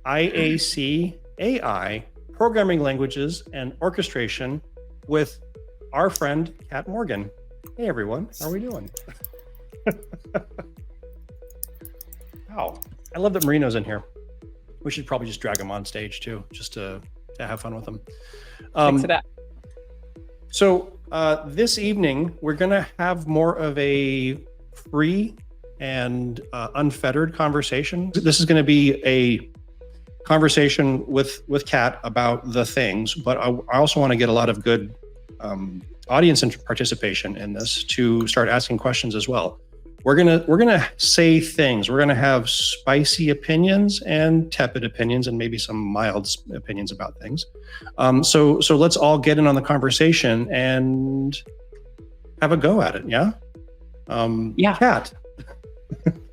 IaC AI, programming languages, and orchestration with our friend, Kat Morgan. Hey, everyone. How are we doing? Wow. I love that Marino's in here. We should probably just drag him on stage, too, just to have fun with him. Mix it up. So this evening, we're going to have more of a free and unfettered conversation. This is going to be a conversation with Kat about the things, but I also want to get a lot of good audience participation in this to start asking questions as well. We're gonna say things. We're gonna have spicy opinions and tepid opinions and maybe some mild opinions about things. So let's all get in on the conversation and have a go at it. Yeah. Yeah. Kat,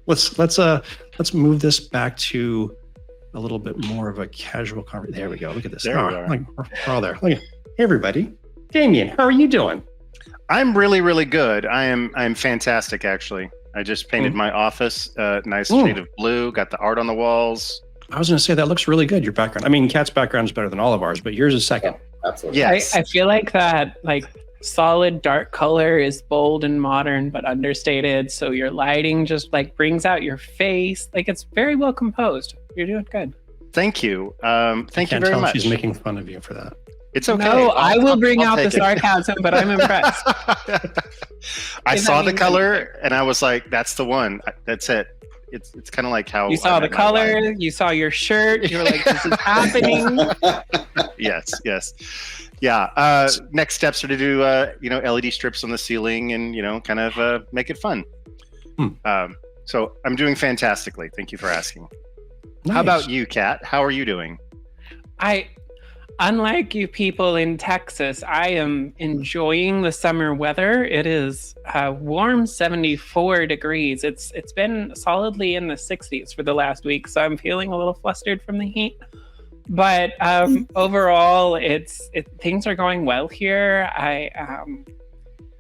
let's move this back to a little bit more of a casual conversation. There we go. Look at this. There we are. We're all there. Look at, hey everybody. Damien, how are you doing? I'm really, really good. I'm fantastic, actually. I just painted my office nice shade of blue, got the art on the walls. I was going to say, that looks really good, your background. I mean, Kat's background is better than all of ours, but yours is second. Yeah, absolutely. Yes. I feel like that solid dark color is bold and modern, but understated. So your lighting just brings out your face. It's very well composed. You're doing good. Thank you. Thank you very tell much. She's making fun of you for that. It's okay. No, I will bring out the sarcasm, but I'm impressed. I saw the color and I was like, that's the one. That's it. It's kind of like how you saw the color, you saw your shirt, you were like, this is happening. Yes. Yeah. Next steps are to do LED strips on the ceiling and kind of make it fun. So I'm doing fantastically. Thank you for asking. Nice. How about you, Kat? How are you doing? Unlike you people in Texas, I am enjoying the summer weather. It is warm 74 degrees. It's been solidly in the 60s for the last week, so I'm feeling a little flustered from the heat. But overall, things are going well here. I am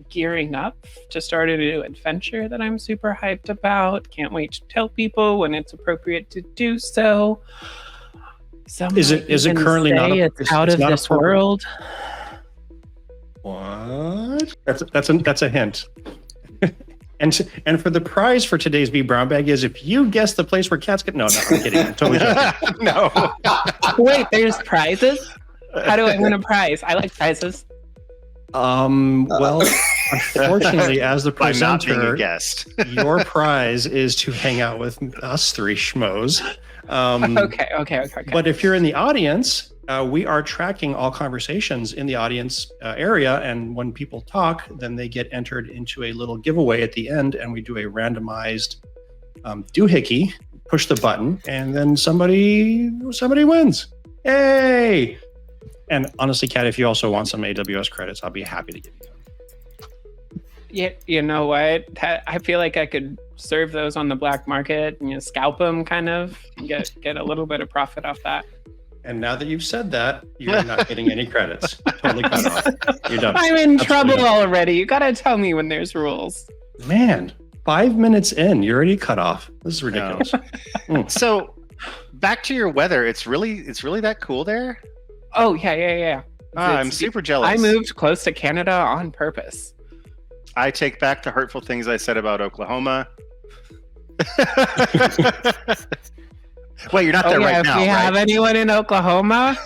gearing up to start a new adventure that I'm super hyped about. Can't wait to tell people when it's appropriate to do so. Is it currently not? It's out of this world. What? That's a hint. and for the prize for today's vBrownBag is if you guess the place where cats get. No, I'm kidding. I'm totally joking. No. Wait, there's prizes? How do I win a prize? I like prizes. Well, unfortunately, as the By not being presenter, a guest. your prize is to hang out with us three schmoes. Okay. But if you're in the audience, we are tracking all conversations in the audience area. And when people talk, then they get entered into a little giveaway at the end. And we do a randomized doohickey, push the button, and then somebody wins. Yay! And honestly, Kat, if you also want some AWS credits, I'll be happy to give you them. Yeah, you know what? I feel like I could serve those on the black market and scalp them, kind of get a little bit of profit off that. And now that you've said that, you're not getting any credits. Totally cut off. You're done. I'm in Absolutely trouble done. already. You gotta tell me when there's rules. Man, 5 minutes in, you're already cut off. This is ridiculous. So, back to your weather. It's really that cool there. Oh yeah. I'm super jealous. I moved close to Canada on purpose. I take back the hurtful things I said about Oklahoma. Wait, you're not there right now, If we right? have anyone in Oklahoma,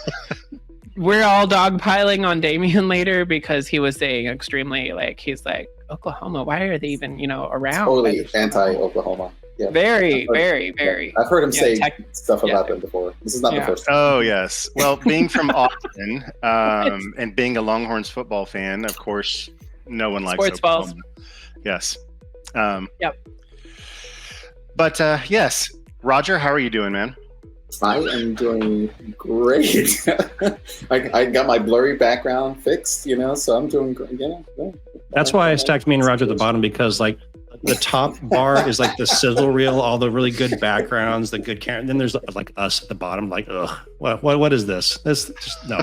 we're all dogpiling on Damien later because he was saying extremely he's like, Oklahoma, why are they even, around? Totally anti-Oklahoma. Yeah. Very. I've heard him say stuff about them before. This is not the first time. Oh, yes. Well, being from Austin and being a Longhorns football fan, of course, no one likes Sports Oklahoma. balls. Yes. Yep. But yes, Roger, how are you doing, man? I am doing great. I got my blurry background fixed, so I'm doing great. Yeah. That's why I stacked me and Roger at the bottom, because the top bar is the sizzle reel, all the really good backgrounds, the good camera. Then there's us at the bottom, ugh, what is this? This just no.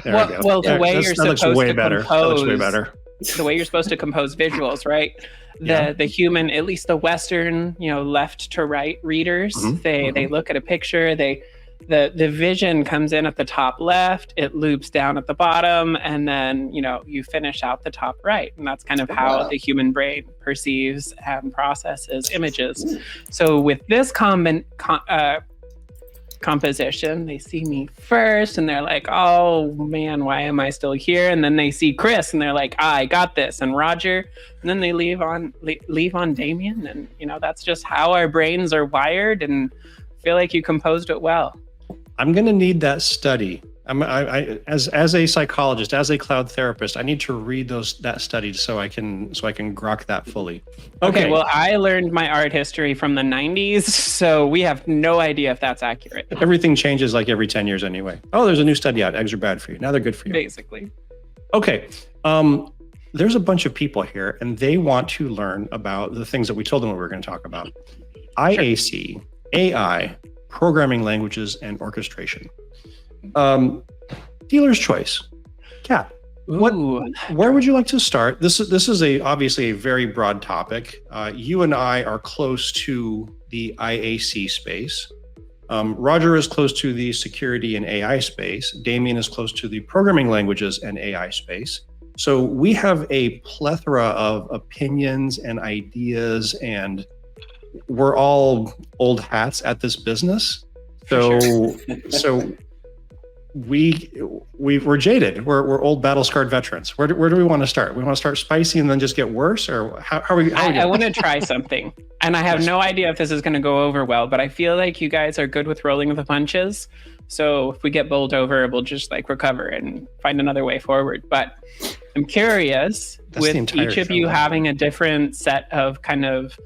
There we go. Well, the way you're supposed to compose, that looks way better. The way you're supposed to compose visuals, right? The human, at least the Western, left to right readers, they look at a picture, they the vision comes in at the top left, it loops down at the bottom, and then you finish out the top right, and that's kind of how the human brain perceives and processes images. So with this composition, they see me first and they're like, oh man, why am I still here? And then they see Chris and they're like, I got this, and Roger, and then they leave on Damien, and that's just how our brains are wired, and I feel like you composed it well. I'm going to need that study. As a psychologist, as a cloud therapist, I need to read that study so I can grok that fully. Okay, well, I learned my art history from the 90s, so we have no idea if that's accurate. Everything changes like every 10 years anyway. Oh, there's a new study out. Eggs are bad for you. Now they're good for you. Basically. Okay. There's a bunch of people here, and they want to learn about the things that we told them we were going to talk about. IaC, AI, programming languages, and orchestration. Dealer's choice. Kat, where would you like to start? This is obviously a very broad topic. You and I are close to the IaC space. Roger is close to the security and AI space. Damien is close to the programming languages and AI space. So we have a plethora of opinions and ideas, and we're all old hats at this business. So we're jaded. We're old battle scarred veterans. Where do we want to start? We want to start spicy and then just get worse, or how are we? I want to try something, and I have no idea if this is going to go over well. But I feel like you guys are good with rolling the punches. So if we get bowled over, we'll just recover and find another way forward. But I'm curious, with each of you having a different set of kind of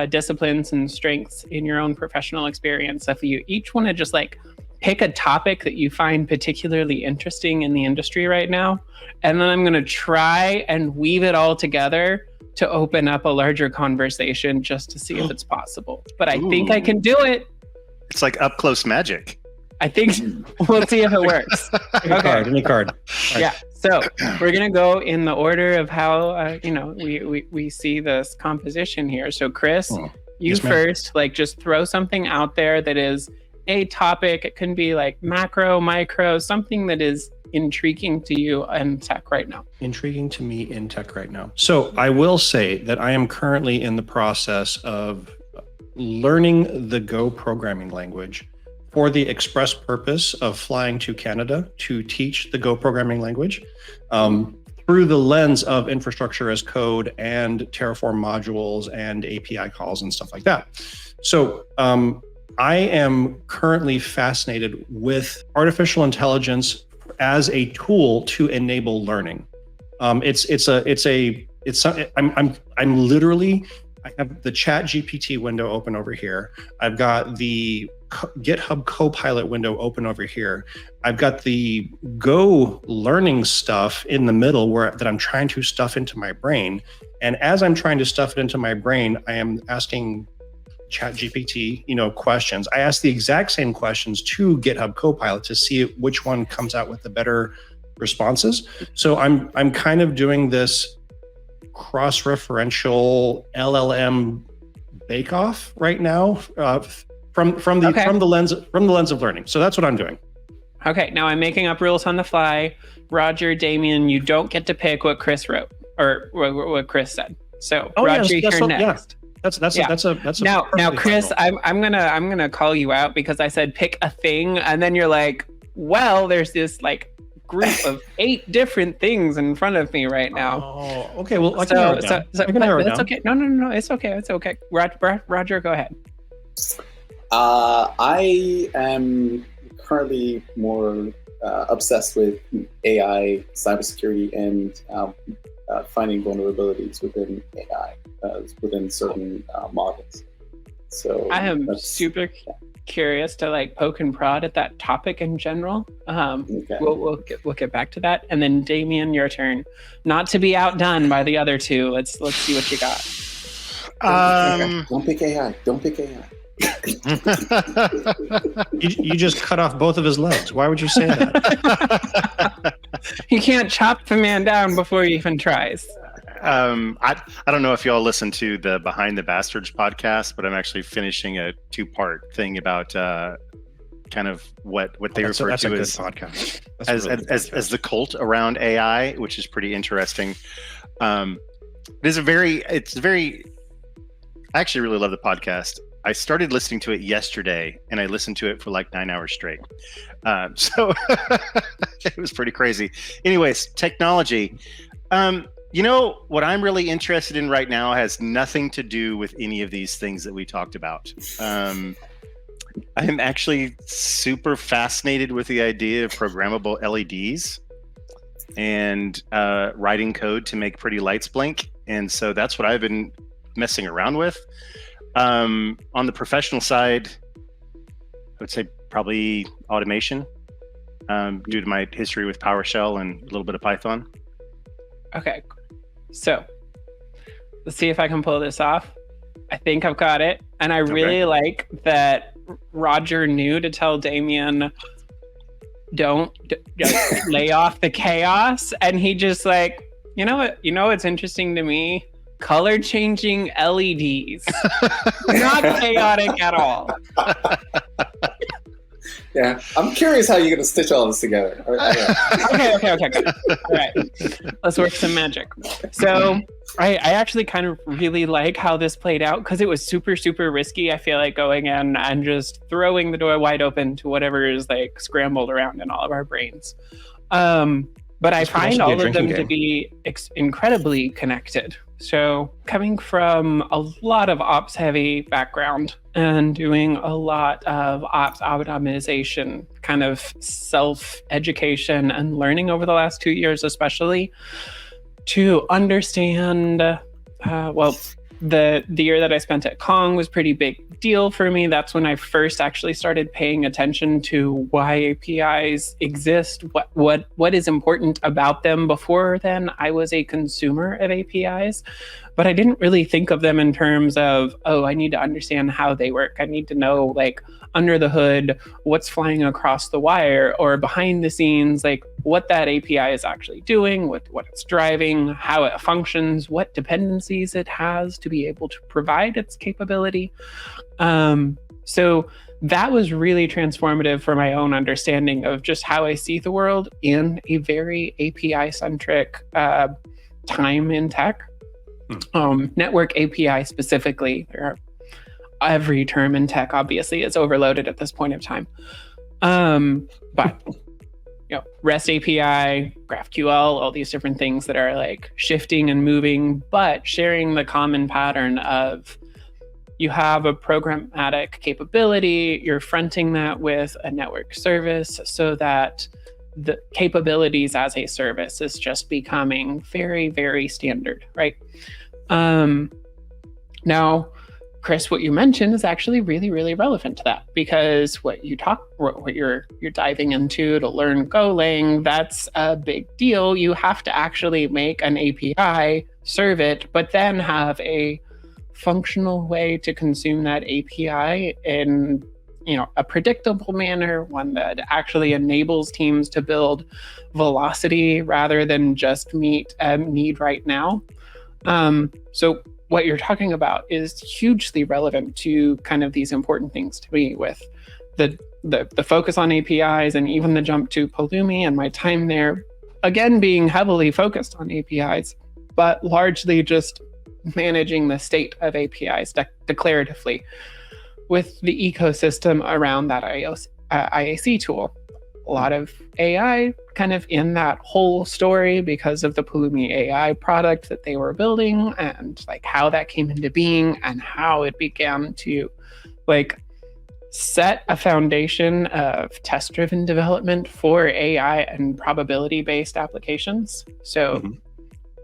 disciplines and strengths in your own professional experience, if you each want to just pick a topic that you find particularly interesting in the industry right now, and then I'm going to try and weave it all together to open up a larger conversation just to see if it's possible. But I think I can do it. It's like up close magic. I think we'll see if it works. Any card. Yeah. So we're going to go in the order of how, we see this composition here. So Chris, you first, just throw something out there that is a topic. It can be macro, micro, something that is intriguing to you in tech right now. Intriguing to me in tech right now. So I will say that I am currently in the process of learning the Go programming language for the express purpose of flying to Canada to teach the Go programming language through the lens of infrastructure as code and Terraform modules and API calls and stuff like that. So I am currently fascinated with artificial intelligence as a tool to enable learning. I'm literally, I have the Chat GPT window open over here. I've got the GitHub Copilot window open over here. I've got the Go learning stuff in the middle that I'm trying to stuff into my brain. And as I'm trying to stuff it into my brain, I am asking Chat GPT, questions. I ask the exact same questions to GitHub Copilot to see which one comes out with the better responses. So I'm kind of doing this cross-referential LLM bake-off right now from the lens of learning. So that's what I'm doing. Okay, now I'm making up rules on the fly. Roger, Damien, you don't get to pick what Chris wrote or what Chris said. So Roger, you're next. That's now Chris, I'm gonna call you out because I said pick a thing, and then you're like, well, there's this group of 8 different things in front of me right now. Oh, okay. Well, I can narrow it down. That's okay. No, it's okay. Roger, go ahead. I am currently more obsessed with AI, cybersecurity, and finding vulnerabilities within AI, within certain models. So I am super curious to poke and prod at that topic in general. We'll get back to that, and then Damien, your turn. Not to be outdone by the other two. Let's see what you got. Don't pick AI. Don't pick AI. You just cut off both of his legs. Why would you say that? You can't chop the man down before he even tries. I don't know if y'all listen to the Behind the Bastards podcast, but I'm actually finishing a 2-part thing about kind of what they refer that's to a good as podcast. That's a really good as podcast. the cult around AI, which is pretty interesting. It's very. I actually really love the podcast. I started listening to it yesterday, and I listened to it for like 9 hours straight. So it was pretty crazy. Anyways, technology. What I'm really interested in right now has nothing to do with any of these things that we talked about. I'm actually super fascinated with the idea of programmable LEDs and writing code to make pretty lights blink. And so that's what I've been messing around with. On the professional side, I would say probably automation, due to my history with PowerShell and a little bit of Python. Okay, so let's see if I can pull this off. I think I've got it. And I really like that Roger knew to tell Damien, don't lay off the chaos. And he just like, you know what's interesting to me? Color changing LEDs. Not chaotic at all. Yeah, I'm curious how you're going to stitch all this together. Okay. Good. All right, let's work some magic. So I actually kind of really like how this played out because it was super, super risky. I feel like going in and just throwing the door wide open to whatever is like scrambled around in all of our brains. But I find all of them to be incredibly connected. So coming from a lot of ops heavy background and doing a lot of ops optimization, kind of self-education and learning over the last 2 years, especially to understand, the year that I spent at Kong was pretty big deal for me. That's when I first actually started paying attention to why APIs exist, what is important about them. Before then, I was a consumer of APIs, but I didn't really think of them in terms of, I need to understand how they work. I need to know, like, under the hood, what's flying across the wire, or behind the scenes, like what that API is actually doing, what it's driving, how it functions, what dependencies it has to be able to provide its capability. So that was really transformative for my own understanding of just how I see the world in a very API-centric time in tech. Network API specifically. Every term in tech obviously is overloaded at this point of time. But REST API, GraphQL, all these different things that are like shifting and moving, but sharing the common pattern of you have a programmatic capability, you're fronting that with a network service so that the capabilities as a service is just becoming very, very standard, right? Now, Chris, what you mentioned is actually really, really relevant to that, because what you're diving into to learn Golang, that's a big deal. You have to actually make an API, serve it, but then have a functional way to consume that API in a predictable manner, one that actually enables teams to build velocity rather than just meet a need right now. So what you're talking about is hugely relevant to kind of these important things to me, with the focus on APIs and even the jump to Pulumi and my time there, again, being heavily focused on APIs, but largely just managing the state of APIs declaratively with the ecosystem around that IaC tool. A lot of AI kind of in that whole story because of the Pulumi AI product that they were building, and like how that came into being and how it began to like set a foundation of test-driven development for AI and probability-based applications. So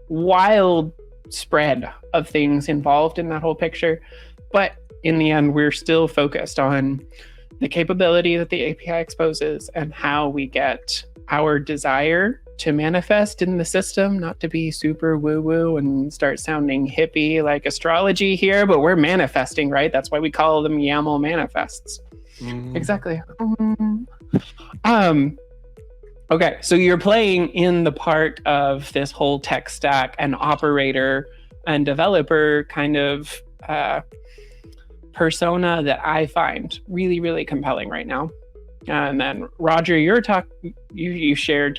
wild spread of things involved in that whole picture. But in the end, we're still focused on the capability that the API exposes and how we get our desire to manifest in the system, not to be super woo-woo and start sounding hippie like astrology here, but we're manifesting, right? That's why we call them YAML manifests. Exactly. Okay, so you're playing in the part of this whole tech stack and operator and developer kind of persona that I find really, really compelling right now. And then Roger, you shared,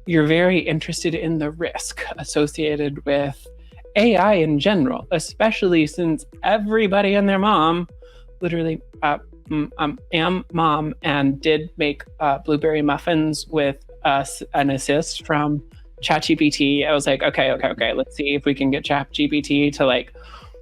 you're very interested in the risk associated with AI in general, especially since everybody and their mom literally am mom and did make blueberry muffins with an assist from ChatGPT. I was like, okay, let's see if we can get ChatGPT to like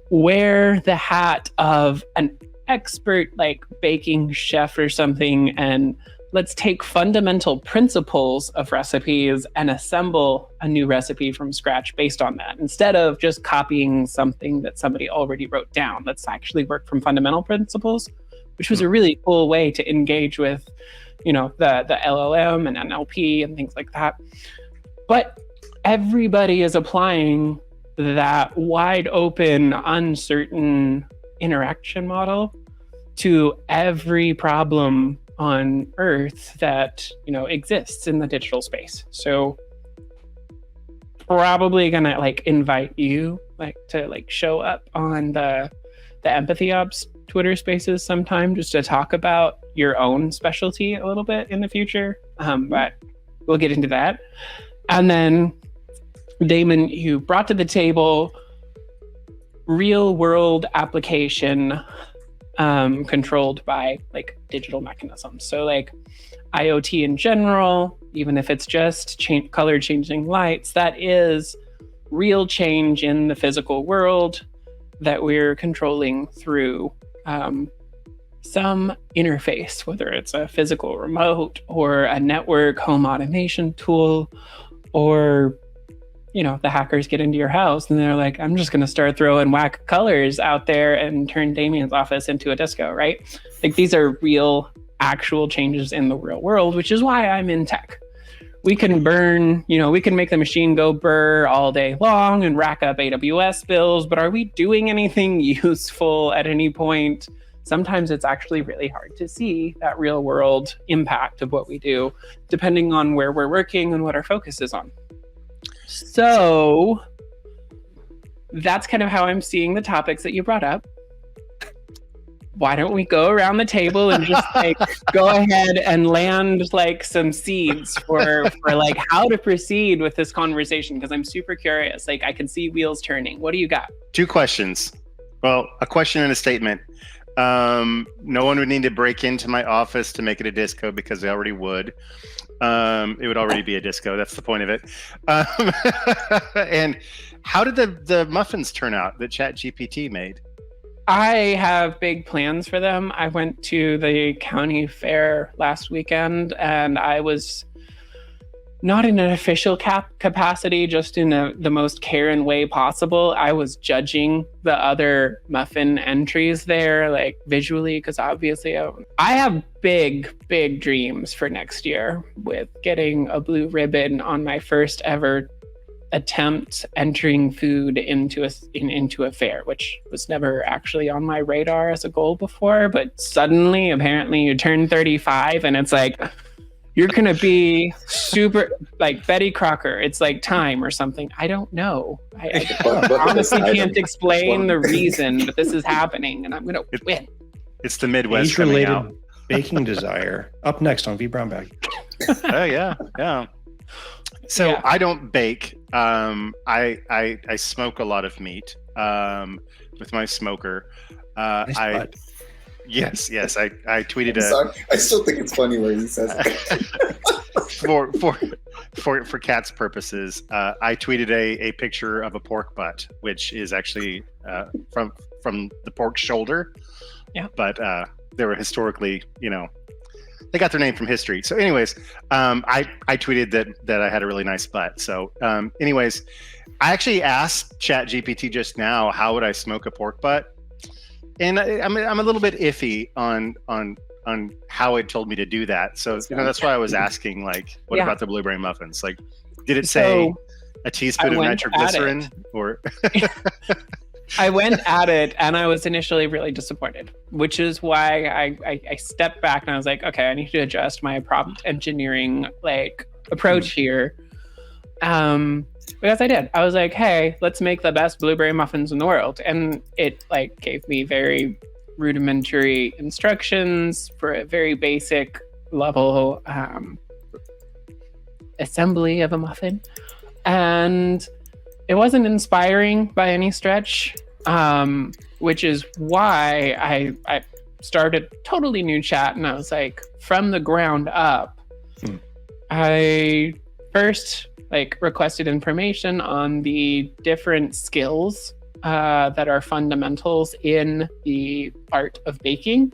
wear the hat of an expert like baking chef or something, and let's take fundamental principles of recipes and assemble a new recipe from scratch based on that. Instead of just copying something that somebody already wrote down, let's actually work from fundamental principles, which was a really cool way to engage with, the LLM and NLP and things like that. But everybody is applying that wide open, uncertain interaction model to every problem on Earth that exists in the digital space. So probably gonna like invite you to show up on the Empathy Ops Twitter Spaces sometime just to talk about your own specialty a little bit in the future. But we'll get into that. And then Damon, you brought to the table real world application controlled by like digital mechanisms. So like IoT in general, even if it's just color changing lights, that is real change in the physical world that we're controlling through some interface, whether it's a physical remote or a network home automation tool, or the hackers get into your house and they're like, I'm just going to start throwing whack colors out there and turn Damien's office into a disco, right? Like these are real, actual changes in the real world, which is why I'm in tech. We can burn, we can make the machine go burr all day long and rack up AWS bills, but are we doing anything useful at any point? Sometimes it's actually really hard to see that real world impact of what we do, depending on where we're working and what our focus is on. So that's kind of how I'm seeing the topics that you brought up. Why don't we go around the table and just go ahead and land some seeds for how to proceed with this conversation? Because I'm super curious. I can see wheels turning. What do you got? 2 questions. Well, a question and a statement. No one would need to break into my office to make it a disco because they already would. It would already be a disco. That's the point of it. And how did the muffins turn out that ChatGPT made? I have big plans for them. I went to the county fair last weekend, and I was not in an official capacity, just in the most Karen way possible. I was judging the other muffin entries there, visually, because obviously I have big dreams for next year with getting a blue ribbon on my first ever attempt entering food into a fair, which was never actually on my radar as a goal before. But suddenly, apparently, you turn 35, and it's like, you're gonna be super Betty Crocker. It's like time or something. I don't know. I honestly can't explain the reason, but this is happening, and I'm gonna win. It's the Midwest coming out. Baking desire. Up next on vBrownBag. Oh yeah. So yeah. I don't bake. I smoke a lot of meat with my smoker. Yes. I tweeted I still think it's funny where he says it. for Kat's purposes, I tweeted a picture of a pork butt, which is actually from the pork shoulder. Yeah. But they were historically, they got their name from history. So anyways, I tweeted that I had a really nice butt. So anyways, I actually asked ChatGPT just now, how would I smoke a pork butt? And I'm a little bit iffy on how it told me to do that. So that's why I was asking, what about the blueberry muffins? Did it say a teaspoon of nitroglycerin or? I went at it, and I was initially really disappointed, which is why I stepped back and I was like, okay, I need to adjust my prompt engineering approach here. Because I did. I was like, hey, let's make the best blueberry muffins in the world. And it gave me very rudimentary instructions for a very basic level assembly of a muffin, and it wasn't inspiring by any stretch, which is why I started a totally new chat, and I was like, from the ground up, I first requested information on the different skills that are fundamentals in the art of baking.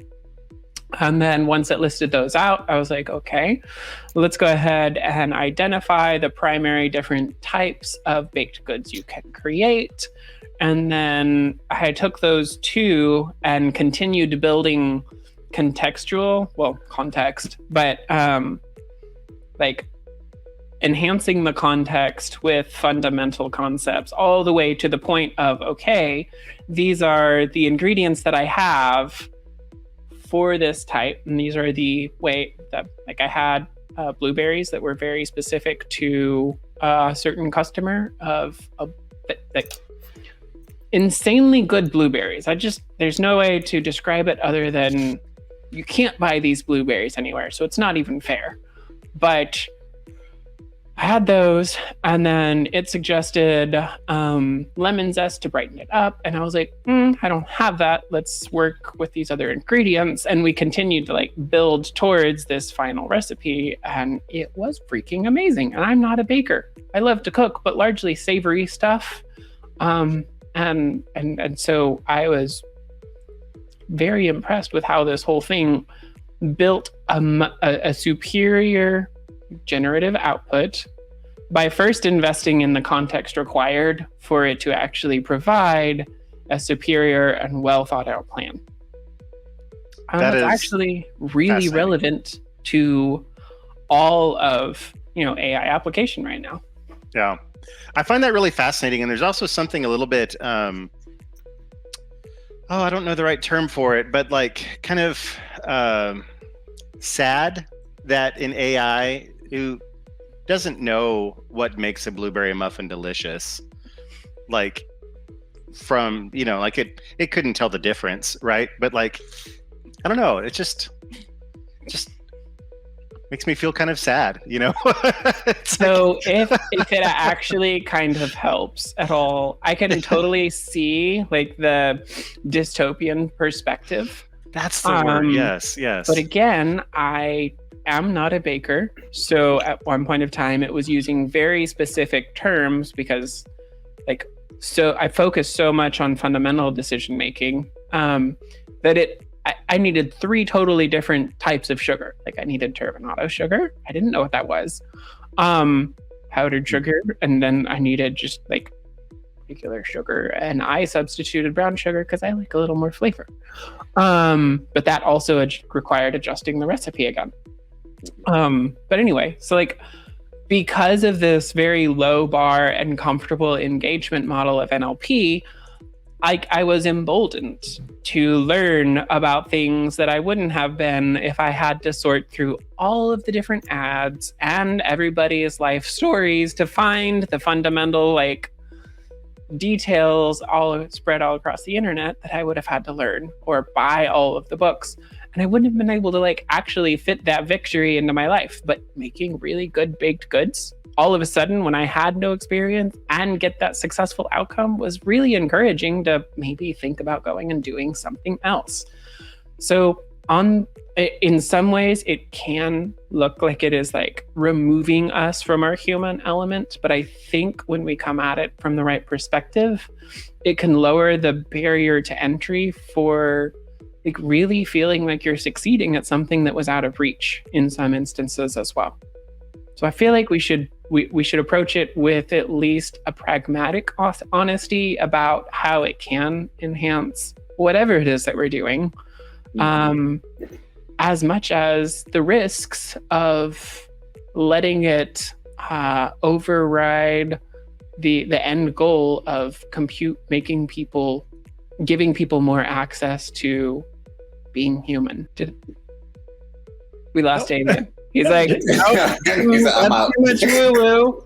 And then once it listed those out, I was like, okay, let's go ahead and identify the primary different types of baked goods you can create. And then I took those two and continued building context, but enhancing the context with fundamental concepts all the way to the point of, okay, these are the ingredients that I have for this type, and these are the way that I had blueberries that were very specific to a certain customer of insanely good blueberries. There's no way to describe it other than you can't buy these blueberries anywhere, so it's not even fair. But I had those, and then it suggested lemon zest to brighten it up, and I was like, I don't have that. Let's work with these other ingredients, and we continued to build towards this final recipe, and it was freaking amazing. And I'm not a baker. I love to cook, but largely savory stuff, and so I was very impressed with how this whole thing built a superior generative output by first investing in the context required for it to actually provide a superior and well thought out plan. That's actually really relevant to all of AI application right now. Yeah, I find that really fascinating. And there's also something a little bit I don't know the right term for it, but kind of sad that in AI, who doesn't know what makes a blueberry muffin delicious, from it couldn't tell the difference, right? But I don't know, it just makes me feel kind of sad, So if it actually kind of helps at all, I can totally see the dystopian perspective. That's the word. Yes. But again, I am not a baker, so at one point of time it was using very specific terms because so I focused so much on fundamental decision making that I needed 3 totally different types of sugar. I needed turbinado sugar. I didn't know what that was. Powdered sugar, and then I needed just regular sugar, and I substituted brown sugar because I like a little more flavor. But that also required adjusting the recipe again. But anyway, so because of this very low bar and comfortable engagement model of NLP, I was emboldened to learn about things that I wouldn't have been if I had to sort through all of the different ads and everybody's life stories to find the fundamental details all spread all across the internet that I would have had to learn or buy all of the books. And I wouldn't have been able to actually fit that victory into my life. But making really good baked goods, all of a sudden, when I had no experience and get that successful outcome, was really encouraging to maybe think about going and doing something else. So in some ways, it can look like it is removing us from our human element. But I think when we come at it from the right perspective, it can lower the barrier to entry for really feeling like you're succeeding at something that was out of reach in some instances as well. So I feel like we should approach it with at least a pragmatic honesty about how it can enhance whatever it is that we're doing, as much as the risks of letting it override the end goal of giving people more access to being human. We lost Damien. He's I'm out. too much woo-woo.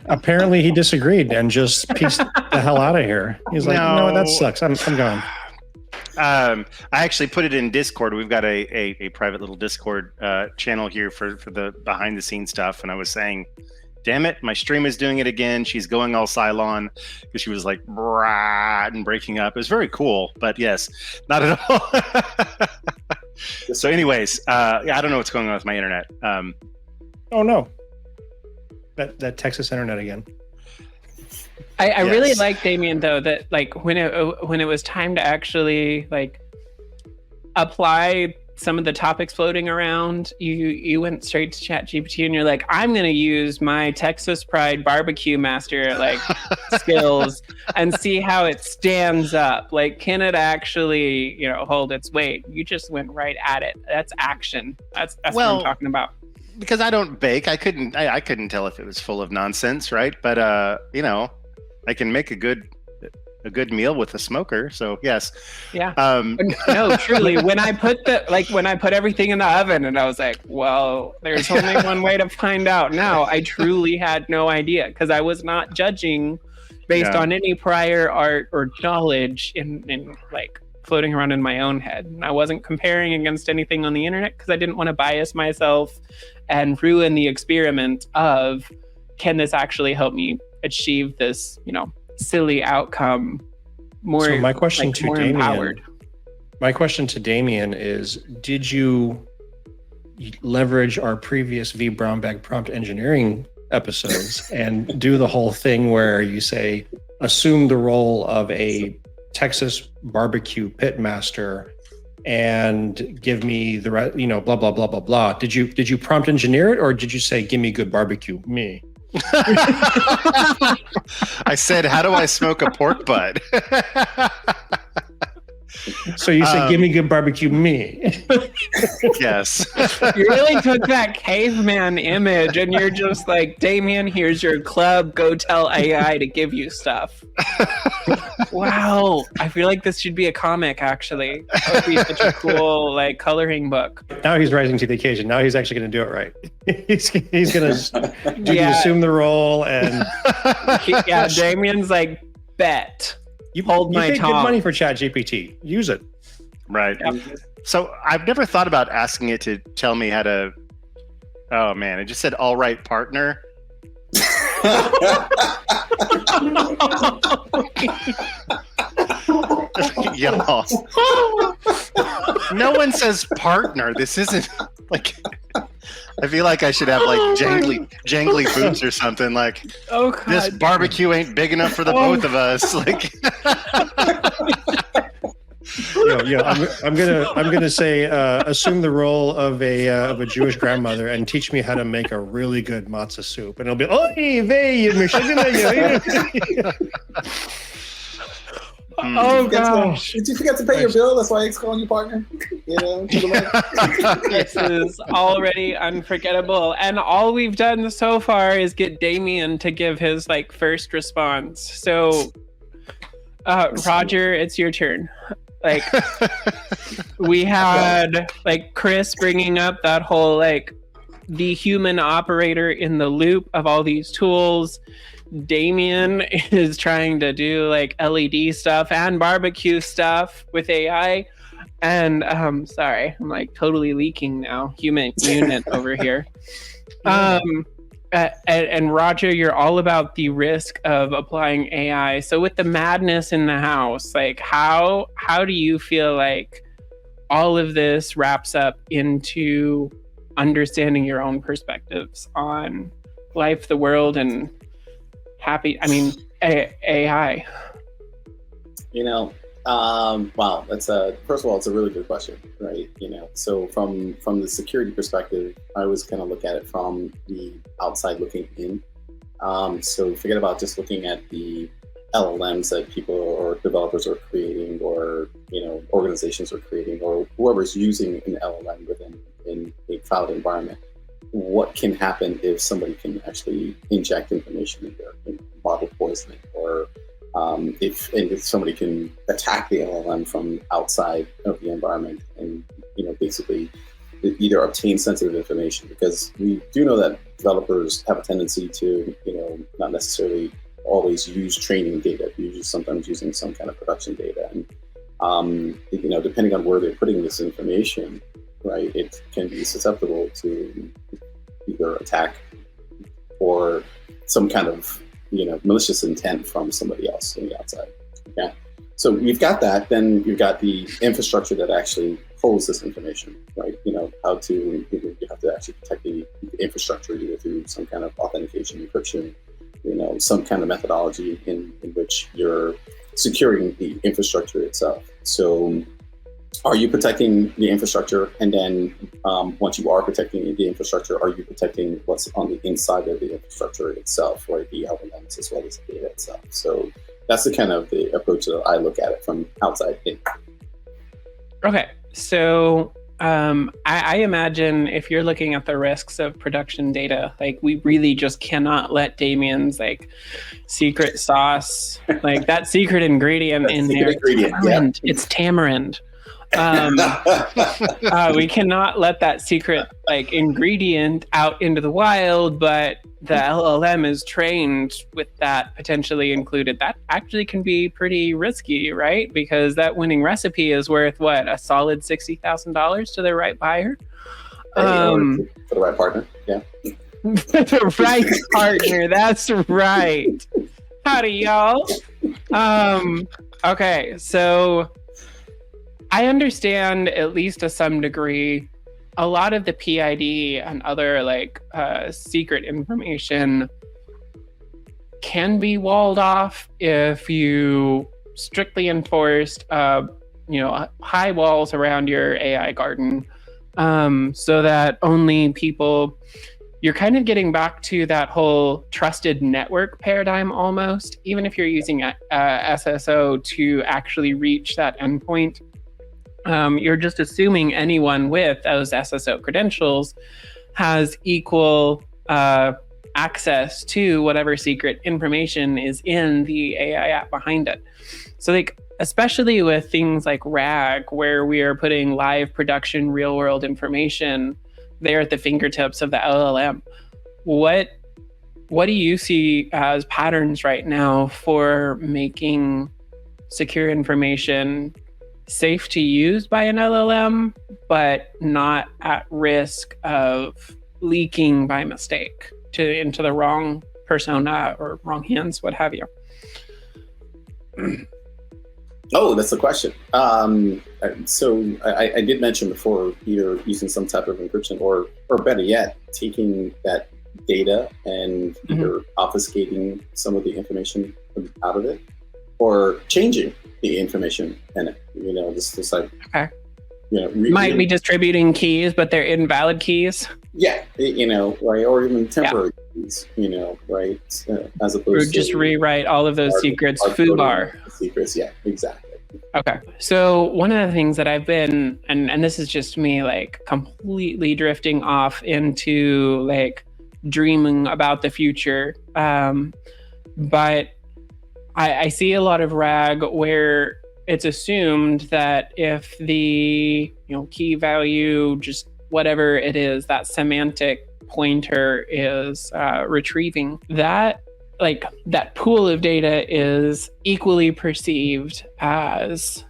Apparently he disagreed and just pieced the hell out of here. He's like, no, that sucks. I'm gone. I actually put it in Discord. We've got a private little Discord channel here for the behind the scenes stuff. And I was saying, damn it, my stream is doing it again. She's going all Cylon because she was like brah and breaking up. It was very cool, but yes, not at all. So anyways, I don't know what's going on with my internet. Oh no, that Texas internet again. I Yes. really like Damien though, that like when it was time to actually like apply some of the topics floating around, you went straight to ChatGPT and you're like, I'm gonna use my Texas Pride barbecue master like skills and see how it stands up. Like, can it actually, hold its weight? You just went right at it. That's action. That's what Well, I'm talking about. Because I don't bake, I couldn't tell if it was full of nonsense, right? But I can make a good meal with a smoker. So yes. Yeah. No, truly. When I put everything in the oven, and I was like, well, there's only one way to find out now. I truly had no idea because I was not judging based on any prior art or knowledge in like floating around in my own head. And I wasn't comparing against anything on the internet because I didn't want to bias myself and ruin the experiment of, can this actually help me achieve this, silly outcome more? So my question to more Damien, empowered. My question to Damien is, did you leverage our previous vBrownBag prompt engineering episodes and do the whole thing where you say, assume the role of a Texas barbecue pit master and give me the blah blah blah blah blah? Did you prompt engineer it, or did you say, give me good barbecue me? I said, how do I smoke a pork butt? So you said, give me good barbecue me. Yes. You really took that caveman image and you're just like, Damien, here's your club. Go tell AI to give you stuff. Wow. I feel like this should be a comic, actually. That would be such a cool, like, coloring book. Now he's rising to the occasion. Now he's actually going to do it right. He's going to Yeah. assume the role and Yeah, Damien's like, bet. you Hold my paid good tongue. money for ChatGPT. Use it. Right. Yep. So I've never thought about asking it to tell me how to. Oh man, it just said all right, partner. Y'all. No one says partner. This isn't like. I feel like I should have like jangly boots or something. Like, Oh, God. this barbecue ain't big enough for the both of us. Like, I'm gonna say assume the role of a Jewish grandmother and teach me how to make a really good matzah soup, and it'll be Oh, gosh. Did you forget to pay your bill? That's why it's calling you partner. To the mic. This is already unforgettable. And all we've done so far is get Damien to give his like first response. So Roger, it's your turn. Like, we had like Chris bringing up that whole like the human operator in the loop of all these tools. Damien is trying to do like LED stuff and barbecue stuff with AI. And sorry, I'm like totally leaking now. Human unit over here. And Roger, you're all about the risk of applying AI. So with the madness in the house, like how do you feel like all of this wraps up into understanding your own perspectives on life, the world, and AI? Wow, that's first of all, it's a really good question, right? So from the security perspective, I always kind of look at it from the outside looking in. So forget about just looking at the LLMs that people or developers are creating, or organizations are creating, or whoever's using an LLM in a cloud environment. What can happen if somebody can actually inject information in there, bottle poisoning, or if somebody can attack the LLM from outside of the environment and basically either obtain sensitive information, because we do know that developers have a tendency to not necessarily always use training data, sometimes using some kind of production data, and Depending on where they're putting this information, right, it can be susceptible to either attack or some kind of malicious intent from somebody else on the outside. Okay, so you've got that. Then you've got the infrastructure that actually holds this information, right? How to you have to actually protect the infrastructure either through some kind of authentication, encryption, some kind of methodology in which you're securing the infrastructure itself. So are you protecting the infrastructure? And then once you are protecting the infrastructure, are you protecting what's on the inside of the infrastructure itself, right? The elements as well as the data itself. So that's the kind of the approach that I look at it from outside in. Okay. So I imagine if you're looking at the risks of production data, like we really just cannot let Damien's like secret sauce, like that secret ingredient in there. Tamarind. Yeah. It's tamarind. We cannot let that secret like ingredient out into the wild, but the LLM is trained with that potentially included. That actually can be pretty risky, right? Because that winning recipe is worth what, a solid $60,000 to the right buyer. For the right partner, yeah. The right partner, that's right. Howdy, y'all. Okay, so I understand, at least to some degree, a lot of the PID and other like secret information can be walled off if you strictly enforced, high walls around your AI garden, so that only people. You're kind of getting back to that whole trusted network paradigm almost, even if you're using SSO to actually reach that endpoint. You're just assuming anyone with those SSO credentials has equal access to whatever secret information is in the AI app behind it. So like, especially with things like RAG, where we are putting live production real world information there at the fingertips of the LLM, what do you see as patterns right now for making secure information safe to use by an LLM, but not at risk of leaking by mistake into the wrong persona or wrong hands, what have you? Oh, that's the question. So I did mention before, either using some type of encryption or better yet, taking that data and either obfuscating some of the information out of it or changing the information in it. This like, okay. Might be distributing keys, but they're invalid keys. Yeah, right, or even temporary keys, right, as opposed or just to rewrite all of those secrets, foobar. Secrets, yeah, exactly. Okay, so one of the things that I've been, and this is just me like completely drifting off into like dreaming about the future, but I see a lot of RAG where it's assumed that if the key value, just whatever it is, that semantic pointer is retrieving, that like that pool of data is equally perceived as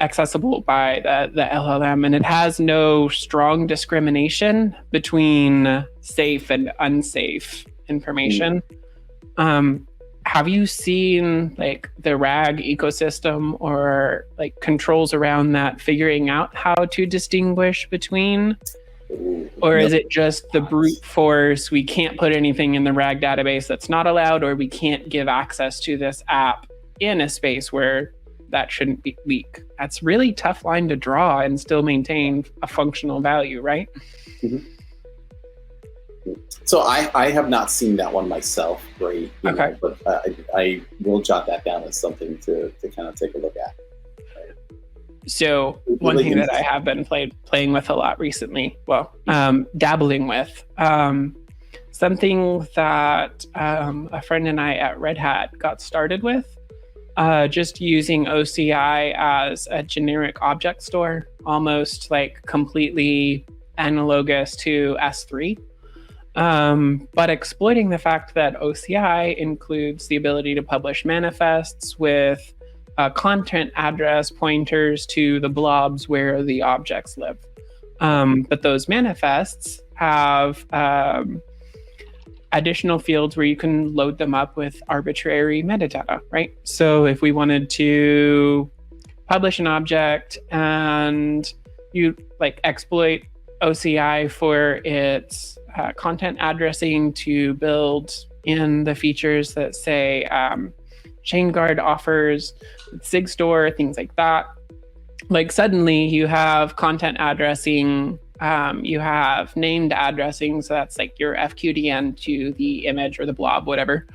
accessible by the LLM, and it has no strong discrimination between safe and unsafe information. Have you seen like the RAG ecosystem or like controls around that figuring out how to distinguish between? Or is it just the brute force, we can't put anything in the RAG database that's not allowed, or we can't give access to this app in a space where that shouldn't be leak? That's really tough line to draw and still maintain a functional value, right? Mm-hmm. So I have not seen that one myself, right? Okay. But I will jot that down as something to kind of take a look at. Right? So one thing that I have been playing with a lot recently, dabbling with, something that a friend and I at Red Hat got started with, just using OCI as a generic object store, almost like completely analogous to S3. But exploiting the fact that OCI includes the ability to publish manifests with content address pointers to the blobs where the objects live. But those manifests have additional fields where you can load them up with arbitrary metadata, right? So if we wanted to publish an object and you like exploit OCI for its content addressing to build in the features that say ChainGuard offers, SigStore, things like that. Like suddenly you have content addressing, you have named addressing, so that's like your FQDN to the image or the blob, whatever.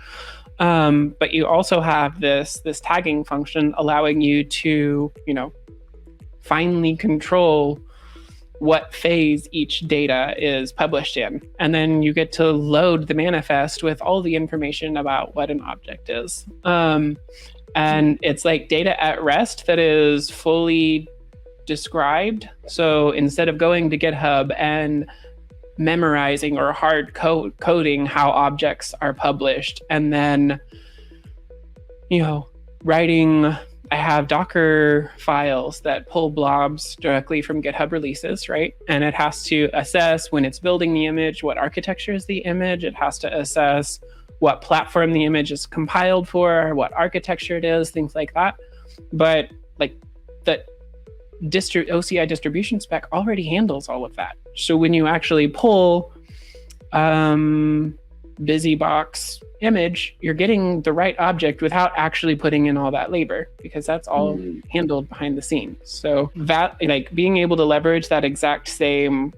But you also have this tagging function allowing you to, finely control what phase each data is published in. And then you get to load the manifest with all the information about what an object is. And it's like data at rest that is fully described. So instead of going to GitHub and memorizing or hard coding how objects are published, and then, writing, I have Docker files that pull blobs directly from GitHub releases, right? And it has to assess when it's building the image, what architecture is the image. It has to assess what platform the image is compiled for, what architecture it is, things like that. But like the OCI distribution spec already handles all of that. So when you actually pull BusyBox image, you're getting the right object without actually putting in all that labor, because that's all handled behind the scenes. So that, like, being able to leverage that exact same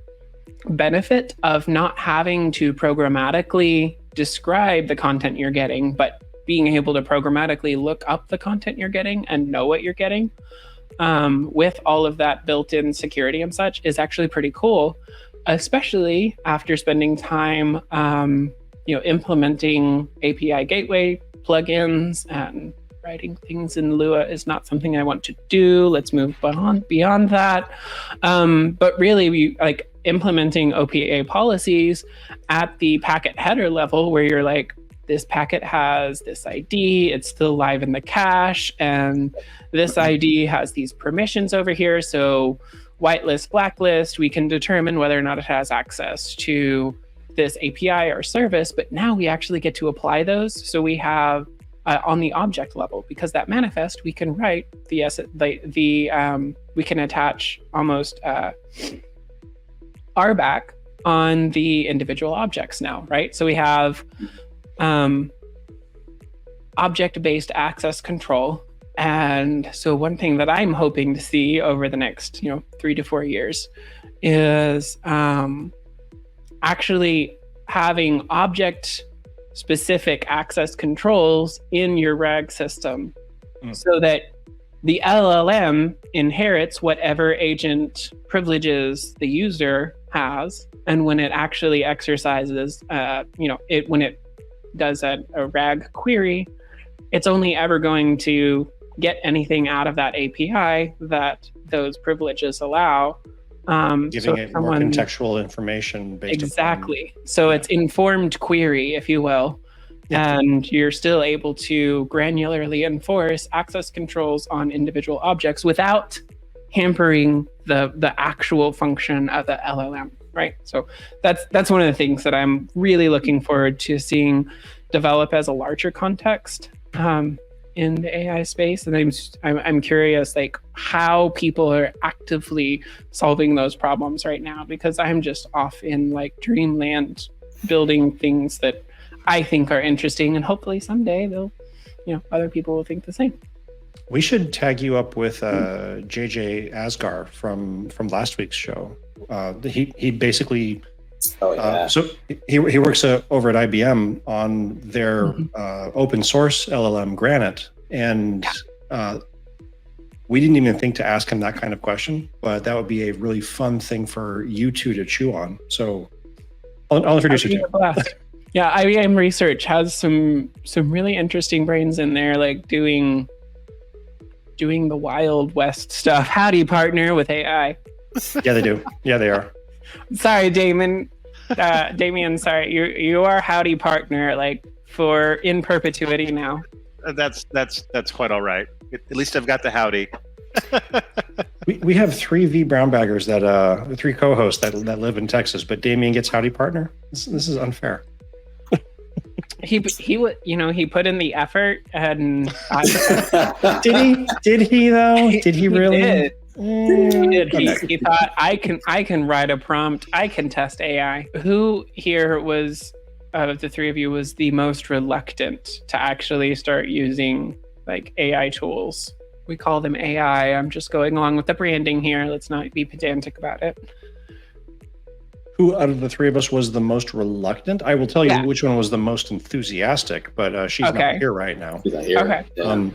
benefit of not having to programmatically describe the content you're getting, but being able to programmatically look up the content you're getting and know what you're getting, with all of that built-in security and such, is actually pretty cool, especially after spending time implementing API gateway plugins and writing things in Lua is not something I want to do. Let's move beyond that. But really, we like implementing OPA policies at the packet header level, where you're like, this packet has this ID, it's still live in the cache, and this ID has these permissions over here. So whitelist, blacklist, we can determine whether or not it has access to this API or service, but now we actually get to apply those. So we have on the object level, because that manifest, we can write we can attach almost RBAC on the individual objects now, right? So we have object-based access control. And so one thing that I'm hoping to see over the next 3 to 4 years is actually having object-specific access controls in your RAG system, so that the LLM inherits whatever agent privileges the user has, and when it actually exercises, when it does a RAG query, it's only ever going to get anything out of that API that those privileges allow. Giving it more contextual information based exactly. So it's informed query, if you will, and you're still able to granularly enforce access controls on individual objects without hampering the actual function of the LLM, right? So that's one of the things that I'm really looking forward to seeing develop as a larger context in the AI space. And I'm curious, like, how people are actively solving those problems right now, because I'm just off in like dreamland building things that I think are interesting, and hopefully someday they'll, other people will think the same. We should tag you up with JJ Asgar from last week's show. He basically so he works over at IBM on their open source LLM Granite, and we didn't even think to ask him that kind of question, but that would be a really fun thing for you two to chew on. So I'll introduce you to. Yeah, IBM Research has some really interesting brains in there, like doing the Wild West stuff. Howdy, partner with AI. Yeah, they do. Yeah, they are. Sorry, Damon. Damien, sorry. You are howdy partner, like, for in perpetuity now. That's quite all right. at least I've got the howdy. We have three vBrownBaggers three co-hosts that live in Texas, but Damien gets howdy partner. This is unfair. He put in the effort, and did he though? Did he really? Did. He did. Okay. He thought I can write a prompt. I can test AI. Who here was out of the three of you was the most reluctant to actually start using like AI tools? We call them AI. I'm just going along with the branding here. Let's not be pedantic about it. Who out of the three of us was the most reluctant? I will tell you Yeah. which one was the most enthusiastic, but she's Okay. not here right now. He's not here. Okay. Yeah.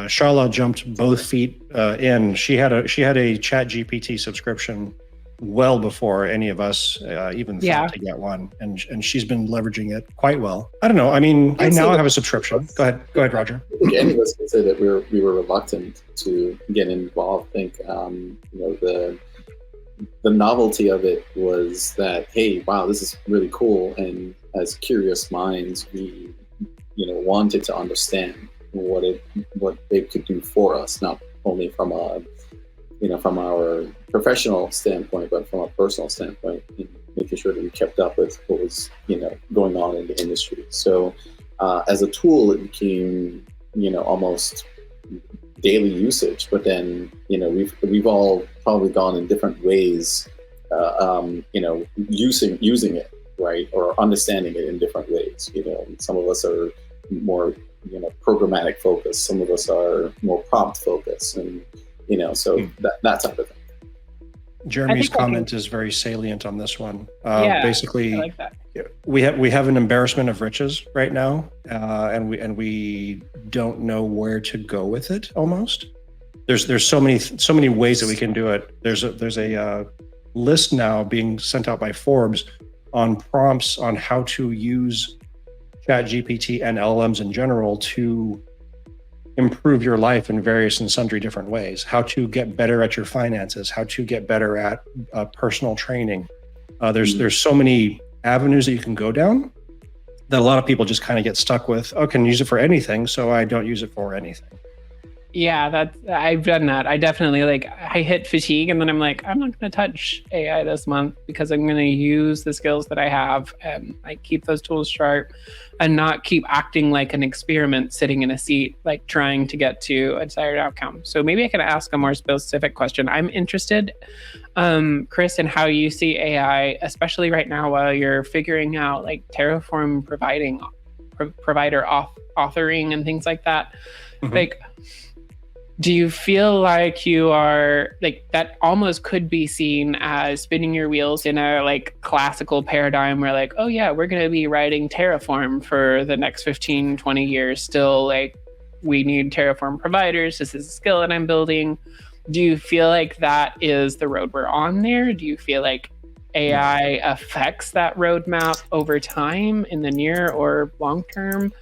Sharla jumped both feet in. She had a ChatGPT subscription well before any of us even thought to get one, and she's been leveraging it quite well. I don't know. I mean, I now have a subscription. Go ahead, Roger. I think any of us can say that we were reluctant to get involved. I think the novelty of it was that, hey, wow, this is really cool, and as curious minds, we wanted to understand what it could do for us, not only from our professional standpoint, but from a personal standpoint, and making sure that we kept up with what was going on in the industry. So as a tool, it became almost daily usage, but then we've all probably gone in different ways using it, right, or understanding it in different ways. Some of us are more programmatic focused, some of us are more prompt focused, and so that type of thing. Jeremy's comment is very salient on this one. Yeah, basically, I like that. we have an embarrassment of riches right now, and we don't know where to go with it. Almost, there's so many ways that we can do it. There's a list now being sent out by Forbes on prompts on how to use ChatGPT and LLMs in general to improve your life in various and sundry different ways. How to get better at your finances, how to get better at personal training. There's so many avenues that you can go down that a lot of people just kind of get stuck with, oh, can use it for anything, so I don't use it for anything. Yeah, I've done that. I definitely I hit fatigue, and then I'm like, I'm not going to touch AI this month because I'm going to use the skills that I have and keep those tools sharp and not keep acting like an experiment sitting in a seat, trying to get to a desired outcome. So maybe I can ask a more specific question. I'm interested, Chris, in how you see AI, especially right now while you're figuring out Terraform provider authoring and things like that. Mm-hmm. Do you feel like you are that almost could be seen as spinning your wheels in a classical paradigm where oh yeah, we're going to be writing Terraform for the next 15, 20 years. Still we need Terraform providers. This is a skill that I'm building. Do you feel like that is the road we're on there? Do you feel like AI affects that roadmap over time in the near or long term?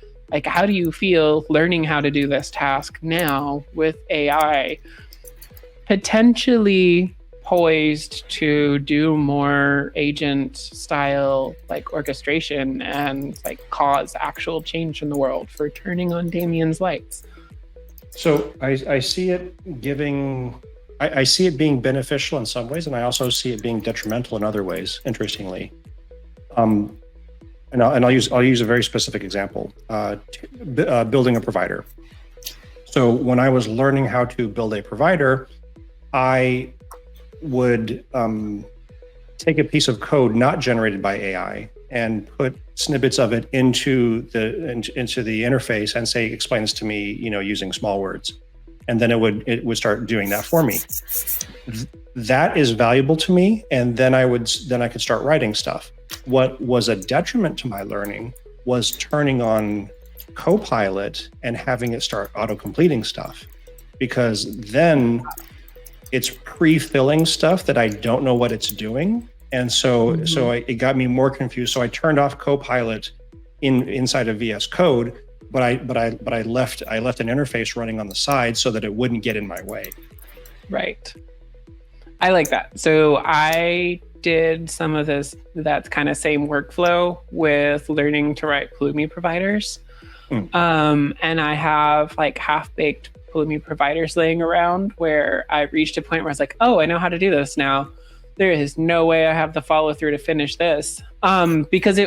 How do you feel learning how to do this task now with AI potentially poised to do more agent style orchestration and cause actual change in the world for turning on Damien's lights? So I see it giving, I see it being beneficial in some ways, and I also see it being detrimental in other ways, interestingly. And I'll use a very specific example, building a provider. So when I was learning how to build a provider, I would take a piece of code not generated by AI and put snippets of it into the interface and say, explain this to me, using small words. And then it would start doing that for me. That is valuable to me. And then I could start writing stuff. What was a detriment to my learning was turning on Copilot and having it start auto-completing stuff, because then it's pre-filling stuff that I don't know what it's doing. And so it got me more confused. So I turned off Copilot inside of VS Code, but I left an interface running on the side so that it wouldn't get in my way. Right. I like that. So I did some of that kind of same workflow with learning to write Pulumi providers. And I have half-baked Pulumi providers laying around where I reached a point where I was like, oh, I know how to do this now. There is no way I have the follow through to finish this. Because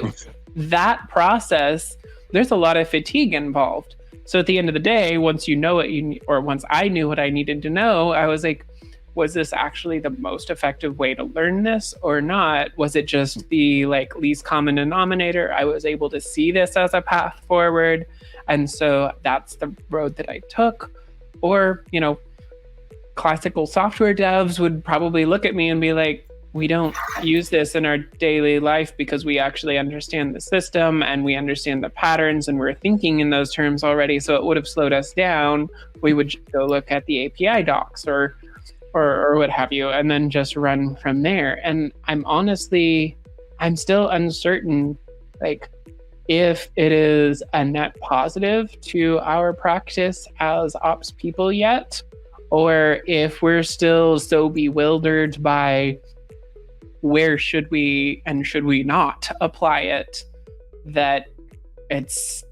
that process, there's a lot of fatigue involved. So at the end of the day, once you know once I knew what I needed to know, I was like, was this actually the most effective way to learn this or not? Was it just the least common denominator? I was able to see this as a path forward. And so that's the road that I took. Or, classical software devs would probably look at me and be like, we don't use this in our daily life because we actually understand the system and we understand the patterns and we're thinking in those terms already. So it would have slowed us down. We would go look at the API docs or what have you, and then just run from there. And I'm still uncertain, if it is a net positive to our practice as ops people yet, or if we're still so bewildered by where should we and should we not apply it, that it's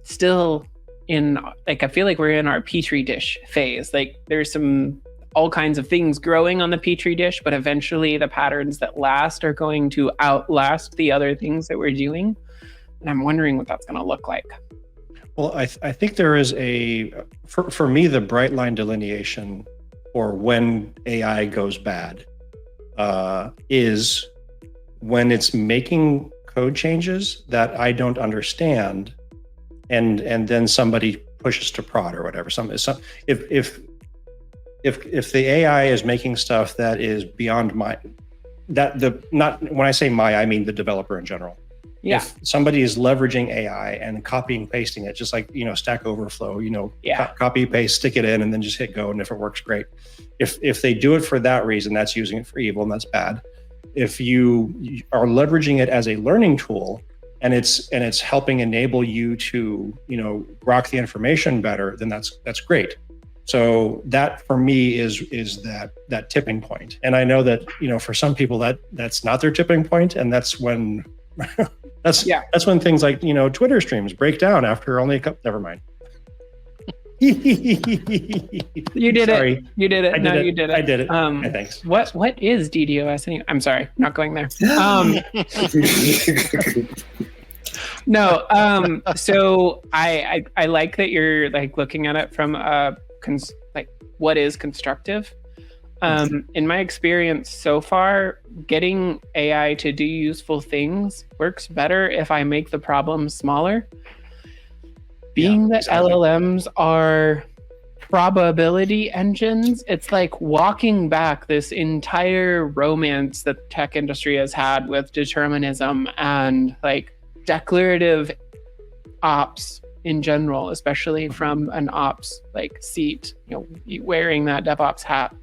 still in, I feel like we're in our petri dish phase. There's all kinds of things growing on the petri dish, but eventually the patterns that last are going to outlast the other things that we're doing. And I'm wondering what that's going to look like. Well, I think there is for me, the bright line delineation for when AI goes bad is when it's making code changes that I don't understand, and then somebody pushes to prod or whatever. If the AI is making stuff that is beyond when I say I mean the developer in general. Yeah. If somebody is leveraging AI and copying, pasting it, just like, Stack Overflow, copy, paste, stick it in, and then just hit go. And if it works, great. If they do it for that reason, that's using it for evil, and that's bad. If you are leveraging it as a learning tool and it's helping enable you to, grok the information better, then that's great. So that for me is that tipping point. And I know that, for some people that's not their tipping point, and that's when that's when things like, Twitter streams break down after only a couple. Never mind. You did Sorry. it. You did it. You did it. I did it. Thanks. What is DDoS anyway? I'm sorry, not going there. No. So I like that you're looking at it from what is constructive. In my experience so far, getting AI to do useful things works better if I make the problem smaller. Being that LLMs are probability engines, it's like walking back this entire romance that the tech industry has had with determinism and declarative ops in general, especially from an ops seat, wearing that DevOps hat.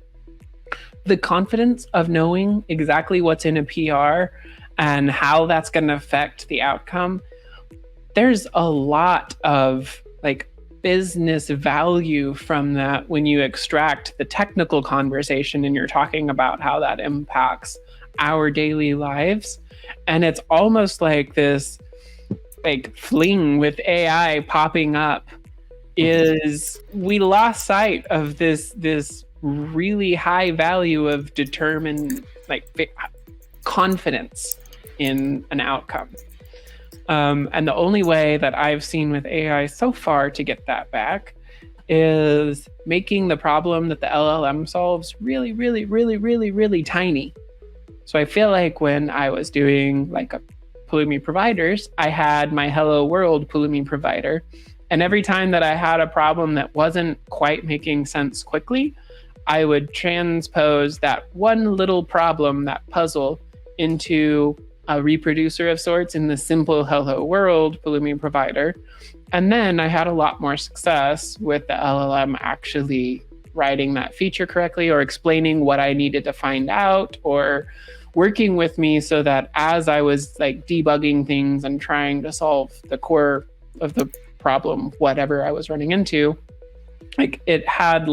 The confidence of knowing exactly what's in a PR and how that's going to affect the outcome, there's a lot of business value from that when you extract the technical conversation and you're talking about how that impacts our daily lives. And it's almost like this fling with AI popping up is we lost sight of this really high value of determined confidence in an outcome. And the only way that I've seen with AI so far to get that back is making the problem that the LLM solves really, really, really, really, really tiny. So I feel like when I was doing a Pulumi providers, I had my Hello World Pulumi provider. And every time that I had a problem that wasn't quite making sense quickly, I would transpose that one little problem, that puzzle, into a reproducer of sorts in the simple Hello World Pulumi provider. And then I had a lot more success with the LLM actually writing that feature correctly or explaining what I needed to find out or working with me so that as I was debugging things and trying to solve the core of the problem, whatever I was running into, it had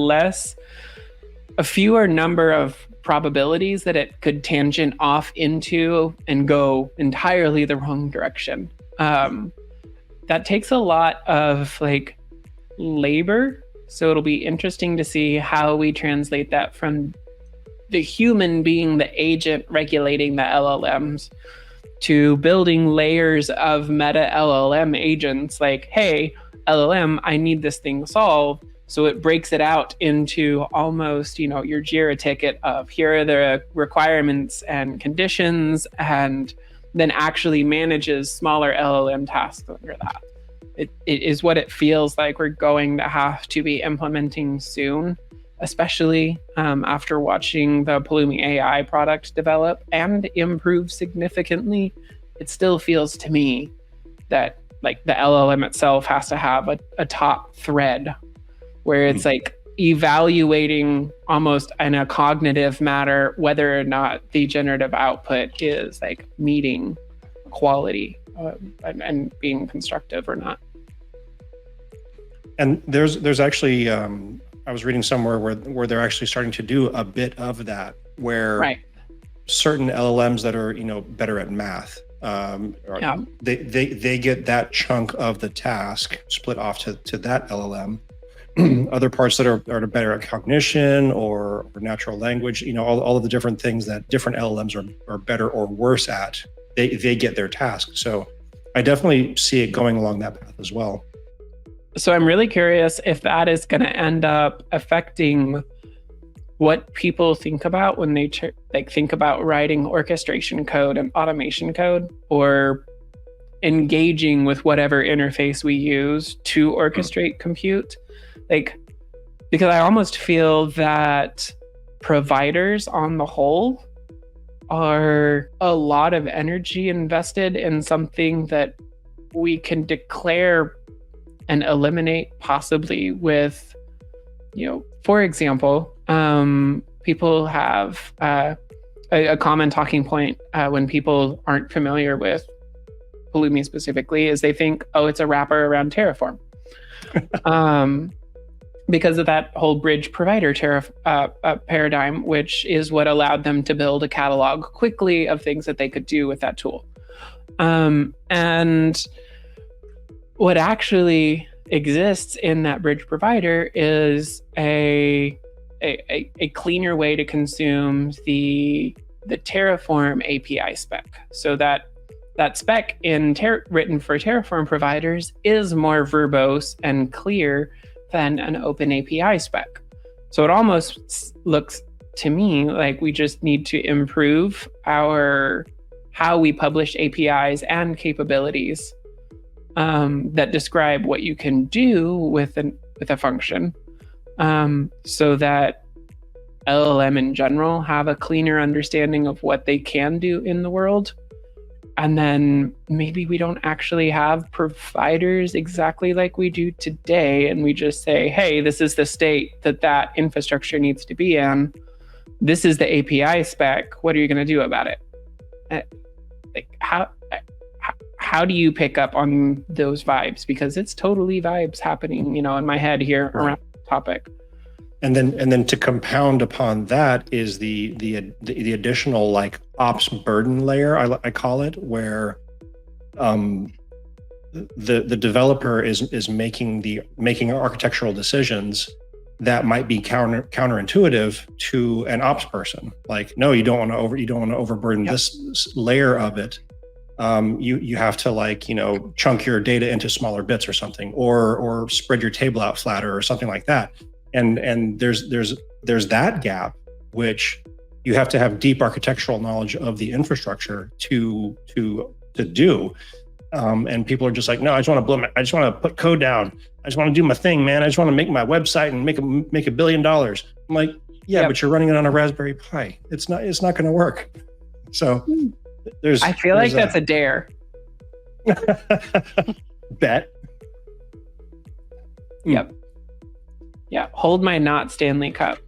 a fewer number of probabilities that it could tangent off into and go entirely the wrong direction. That takes a lot of labor So it'll be interesting to see how we translate that from the human being the agent regulating the LLMs to building layers of meta LLM agents like, hey, LLM, I need this thing solved. So it breaks it out into almost, your Jira ticket of here are the requirements and conditions, and then actually manages smaller LLM tasks under that. It is what it feels like we're going to have to be implementing soon, especially after watching the Pulumi AI product develop and improve significantly. It still feels to me that like the LLM itself has to have a top thread where it's like evaluating almost in a cognitive matter whether or not the generative output is like meeting quality and being constructive or not. And there's actually I was reading somewhere where they're actually starting to do a bit of that, where certain LLMs that are better at math, they get that chunk of the task split off to that LLM. Other parts that are better at cognition or natural language, all of the different things that different LLMs are better or worse at, they get their task. So I definitely see it going along that path as well. So I'm really curious if that is going to end up affecting what people think about when they think about writing orchestration code and automation code, or engaging with whatever interface we use to orchestrate compute. Because I almost feel that providers on the whole are a lot of energy invested in something that we can declare and eliminate possibly with, for example, people have a common talking point when people aren't familiar with Pulumi specifically is they think, oh, it's a wrapper around Terraform. Because of that whole bridge provider paradigm, which is what allowed them to build a catalog quickly of things that they could do with that tool. And what actually exists in that bridge provider is a cleaner way to consume the Terraform API spec. So that spec written for Terraform providers is more verbose and clear than an open API spec. So it almost looks to me like we just need to improve how we publish APIs and capabilities that describe what you can do with a function, so that LLM in general have a cleaner understanding of what they can do in the world. And then maybe we don't actually have providers exactly like we do today, and we just say, hey, this is the state that infrastructure needs to be in. This is the API spec. What are you going to do about it? How do you pick up on those vibes? Because it's totally vibes happening, in my head here around the topic. And then to compound upon that is the additional like ops burden layer, I call it, where the developer is making architectural decisions that might be counterintuitive to an ops person. Like, no, you don't want to overburden this layer of it. You have to chunk your data into smaller bits or something, or spread your table out flatter or something like that. And there's that gap, which you have to have deep architectural knowledge of the infrastructure to do. And people are just like, no, I just want to put code down. I just want to do my thing, man. I just want to make my website and make $1 billion. I'm like, yeah, but you're running it on a Raspberry Pi. It's not going to work. So I feel like that's a dare. Bet. Yep. Yeah, hold my not Stanley Cup.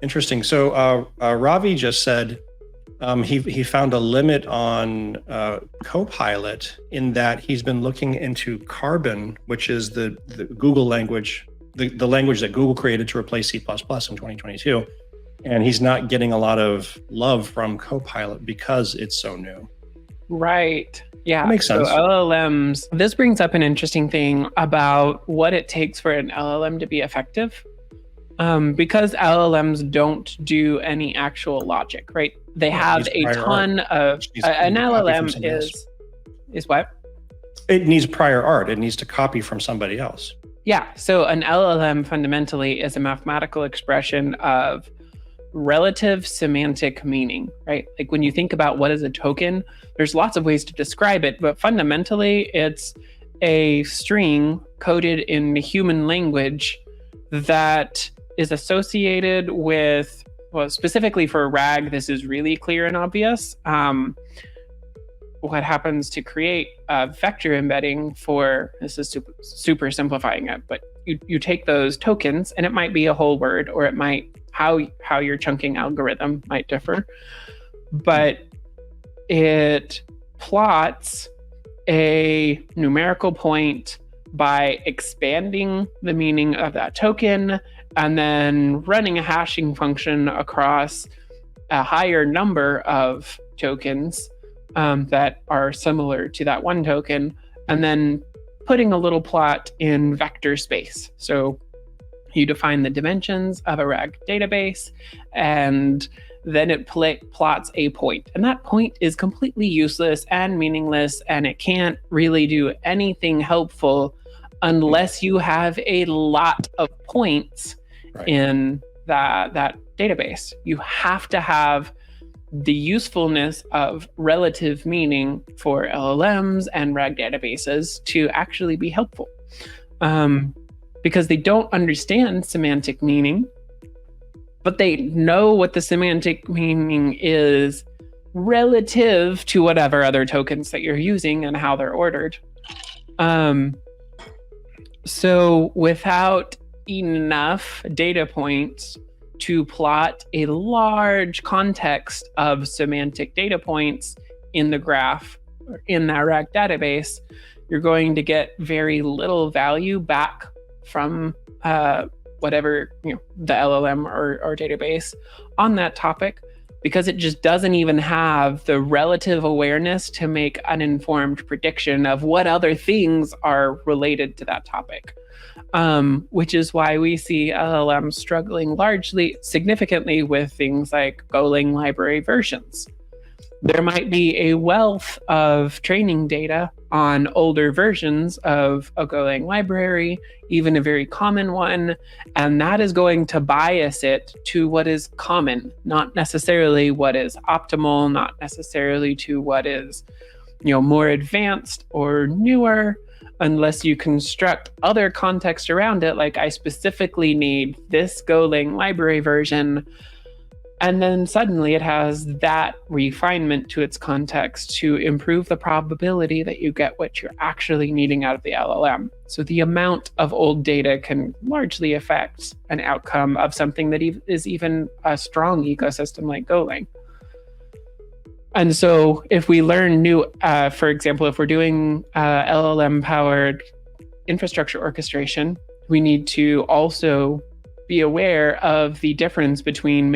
Interesting. So Ravi just said he found a limit on Copilot in that he's been looking into Carbon, which is the Google language, the language that Google created to replace C++ in 2022. And he's not getting a lot of love from Copilot because it's so new. Right. Yeah, That makes sense. So LLMs, this brings up an interesting thing about what it takes for an LLM to be effective. Because LLMs don't do any actual logic, right? They have a ton of an LLM is what? It needs prior art. It needs to copy from somebody else. Yeah. So an LLM fundamentally is a mathematical expression of relative semantic meaning, right? Like when you think about what is a token, there's lots of ways to describe it, but fundamentally it's a string coded in human language that is associated with, well, specifically for RAG, this is really clear and obvious. What happens to create a vector embedding for, this is super simplifying it, but you take those tokens, and it might be a whole word, or it might, how your chunking algorithm might differ, but it plots a numerical point by expanding the meaning of that token and then running a hashing function across a higher number of tokens that are similar to that one token, and then putting a little plot in vector space. So you define the dimensions of a RAG database, and then it plots a point. And that point is completely useless and meaningless, and it can't really do anything helpful unless you have a lot of points in that database. You have to have the usefulness of relative meaning for LLMs and RAG databases to actually be helpful. Because they don't understand semantic meaning, but they know what the semantic meaning is relative to whatever other tokens that you're using and how they're ordered. So without enough data points to plot a large context of semantic data points in the graph or in that RAG database, you're going to get very little value back from whatever, the LLM or database on that topic, because it just doesn't even have the relative awareness to make an informed prediction of what other things are related to that topic. Which is why we see LLMs struggling significantly with things like Golang library versions. There might be a wealth of training data on older versions of a Golang library, even a very common one, and that is going to bias it to what is common, not necessarily what is optimal, not necessarily to what is, more advanced or newer, unless you construct other context around it, like I specifically need this Golang library version, and then suddenly it has that refinement to its context to improve the probability that you get what you're actually needing out of the LLM. So the amount of old data can largely affect an outcome of something that is even a strong ecosystem like Golang. And so if we learn new, for example, if we're doing LLM-powered infrastructure orchestration, we need to also be aware of the difference between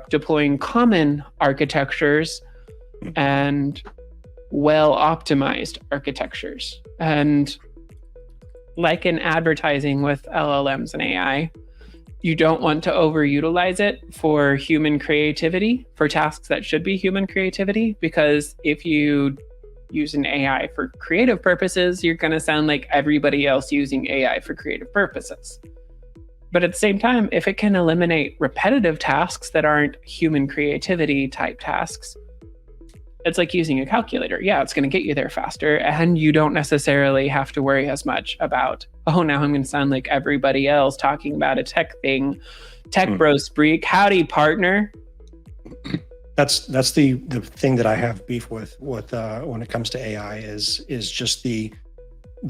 deploying common architectures and well-optimized architectures. And like in advertising with LLMs and AI, you don't want to overutilize it for human creativity, for tasks that should be human creativity, because if you use an AI for creative purposes, you're going to sound like everybody else using AI for creative purposes. But at the same time, if it can eliminate repetitive tasks that aren't human creativity type tasks, it's like using a calculator. Yeah, it's going to get you there faster, and you don't necessarily have to worry as much about, oh, now I'm going to sound like everybody else talking about a tech thing. Tech bro spreak, howdy partner. That's the thing that I have beef with when it comes to AI is just the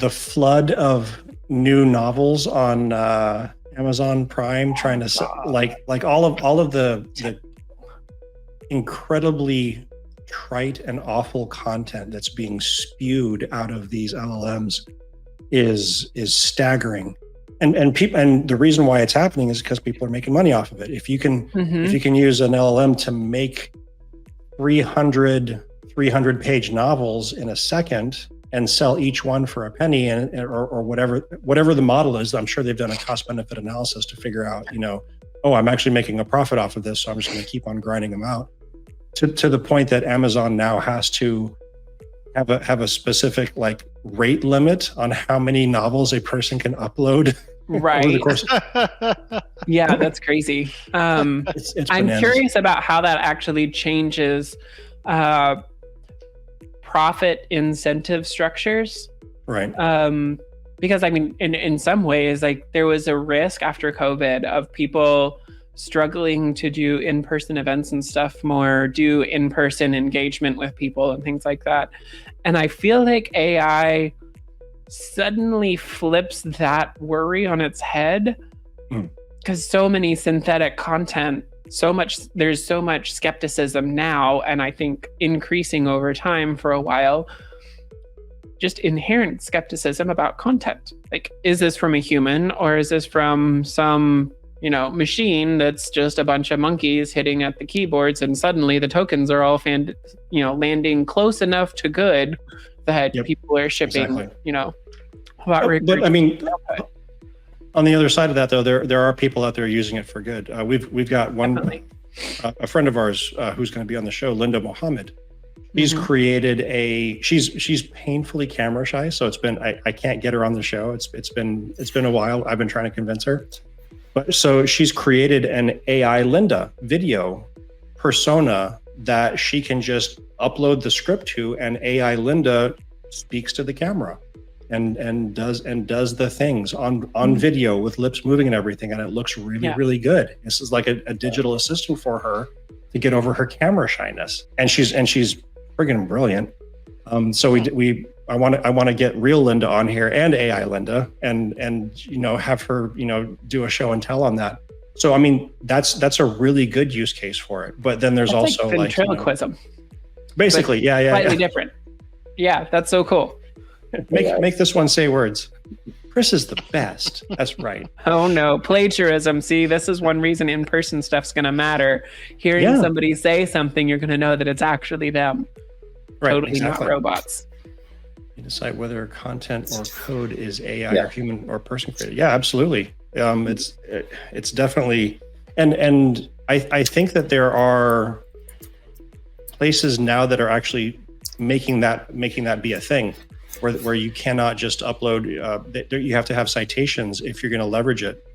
flood of new novels on Amazon Prime trying to like all of the incredibly trite and awful content that's being spewed out of these LLMs is staggering. And the reason why it's happening is because people are making money off of it. If you can use an LLM to make 300 300-page novels in a second and sell each one for a penny, or whatever the model is. I'm sure they've done a cost benefit analysis to figure out, oh, I'm actually making a profit off of this, so I'm just going to keep on grinding them out. To the point that Amazon now has to have a specific like rate limit on how many novels a person can upload. Right. Over the course. Yeah, that's crazy. It's I'm bananas. curious about how that actually changes profit incentive structures. Right. Because I mean, in some ways, like there was a risk after COVID of people struggling to do in-person events and stuff more, do in-person engagement with people and things like that. And I feel like AI suddenly flips that worry on its head, because so many synthetic content, there's so much skepticism now, and I think increasing over time for a while, just inherent skepticism about content. Like, is this from a human, or is this from some machine that's just a bunch of monkeys hitting at the keyboards, and suddenly the tokens are all landing close enough to good that people are shipping, Exactly. But I mean, on the other side of that, though, there are people out there using it for good. We've got one, a friend of ours who's going to be on the show, Linda Mohammed. She's created she's painfully camera shy, so it's been I can't get her on the show. It's been a while. I've been trying to convince her. But so she's created an AI Linda video persona that she can just upload the script to, and AI Linda speaks to the camera and does the things on video with lips moving and everything, and it looks really good. This is like a digital assistant for her to get over her camera shyness, and she's friggin' brilliant. So I want to get real Linda on here and AI Linda and have her do a show and tell on that. So I mean that's a really good use case for it. But then there's also like ventriloquism. Basically, yeah. Slightly different. Yeah, that's so cool. Make this one say words. Chris is the best. That's right. Oh no, plagiarism. See, this is one reason in-person stuff's gonna matter. Hearing somebody say something, you're gonna know that it's actually them. Right, totally exactly. Not robots. You decide whether content or code is AI or human or person created. Yeah, absolutely. It's definitely, and I think that there are places now that are actually making that be a thing, where you cannot just upload. You have to have citations if you're going to leverage it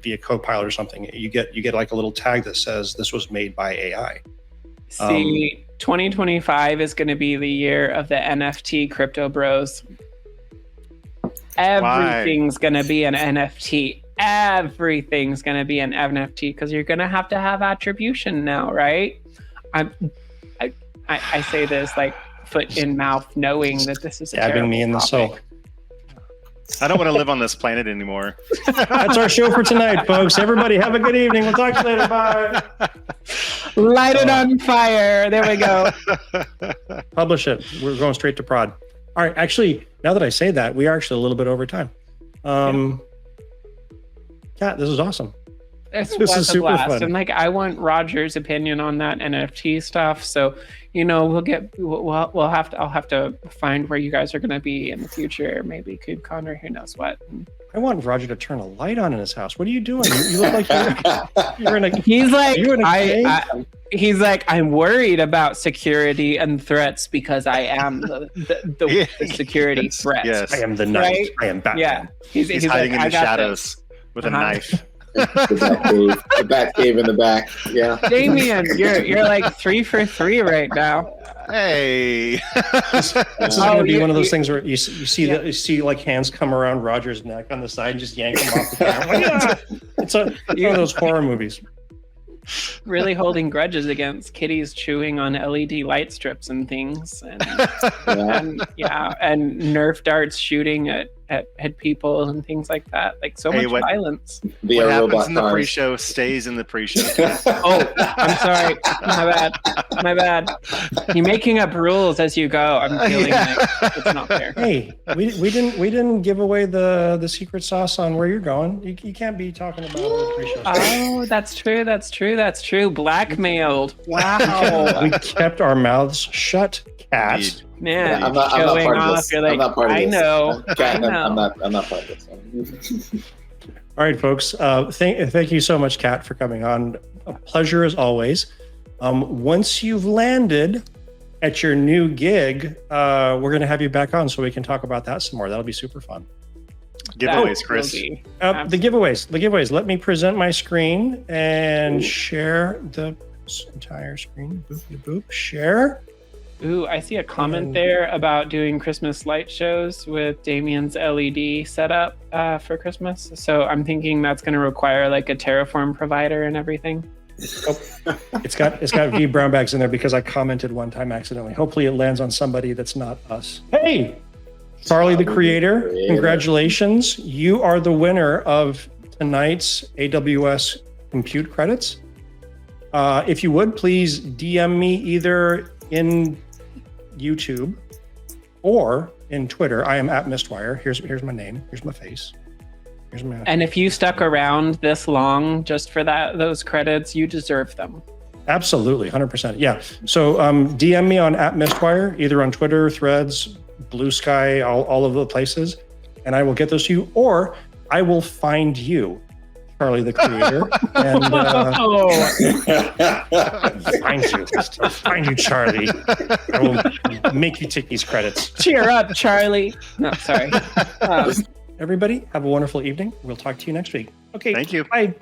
via Copilot or something. You get like a little tag that says this was made by AI. See, 2025 is going to be the year of the NFT crypto bros. Everything's going to be an NFT. Everything's going to be an NFT, because you're going to have attribution now, right? I say this like foot in mouth, knowing that this is stabbing me in the soul. I don't want to live on this planet anymore. That's our show for tonight, folks. Everybody have a good evening. We'll talk to you later. Bye. Light it on fire. There we go. Publish it. We're going straight to prod. All right. Actually, now that I say that, we are actually a little bit over time. Kat, this is awesome. This is super blast. Fun. And like, I want Roger's opinion on that NFT stuff. So, I'll have to find where you guys are going to be in the future. Maybe KubeCon or who knows what. I want Roger to turn a light on in his house. What are you doing? You look like you're in a. He's like, he's like, I'm worried about security and threats because I am the security threat. Yes. I am the knight. Right? I am Batman. Yeah. He's hiding in the shadows with a knife. The bat cave in the back. Yeah. Damien, you're like 3 for 3 right now. Hey. This is going to be one of those things where you see like hands come around Roger's neck on the side and just yank him off the camera. It's one of those horror movies. Really holding grudges against kitties chewing on LED light strips and things, and Nerf darts shooting at at people and things like that. Like so Hey, much violence. Via What happens robot in the cars. pre-show stays in the pre-show. Oh, I'm sorry. My bad. You're making up rules as you go. I'm feeling like it's not fair. Hey, we didn't give away the secret sauce on where you're going. You can't be talking about it pre-show. Oh, that's true. Blackmailed. Wow. We kept our mouths shut, Cat. Indeed. Man, I'm not showing part of off. this. You're like, I'm not part of I this. know. Cat, I know. I'm not part of this. All right, folks. Thank you so much, Kat, for coming on. A pleasure as always. Once you've landed at your new gig, we're going to have you back on so we can talk about that some more. That'll be super fun. Giveaways, That Chris. will be The giveaways. Let me present my screen and share the entire screen. Boop, boop. Share. Ooh, I see a comment And- there about doing Christmas light shows with Damien's LED setup for Christmas. So I'm thinking that's going to require like a Terraform provider and everything. It's got vBrownBags in there because I commented one time accidentally. Hopefully it lands on somebody that's not us. Hey, Charlie the creator, congratulations. You are the winner of tonight's AWS compute credits. If you would, please DM me either in YouTube or in Twitter. I am at Mistwire. Here's my name. Here's my face. Here's my. And if you stuck around this long just for those credits, you deserve them. Absolutely, 100%. Yeah. So DM me on at Mistwire, either on Twitter, Threads, Blue Sky, all of the places, and I will get those to you, or I will find you, Charlie the creator, and find you, Charlie. I will make you take these credits. Cheer up, Charlie. No, sorry. Everybody, have a wonderful evening. We'll talk to you next week. Okay. Thank you. Bye.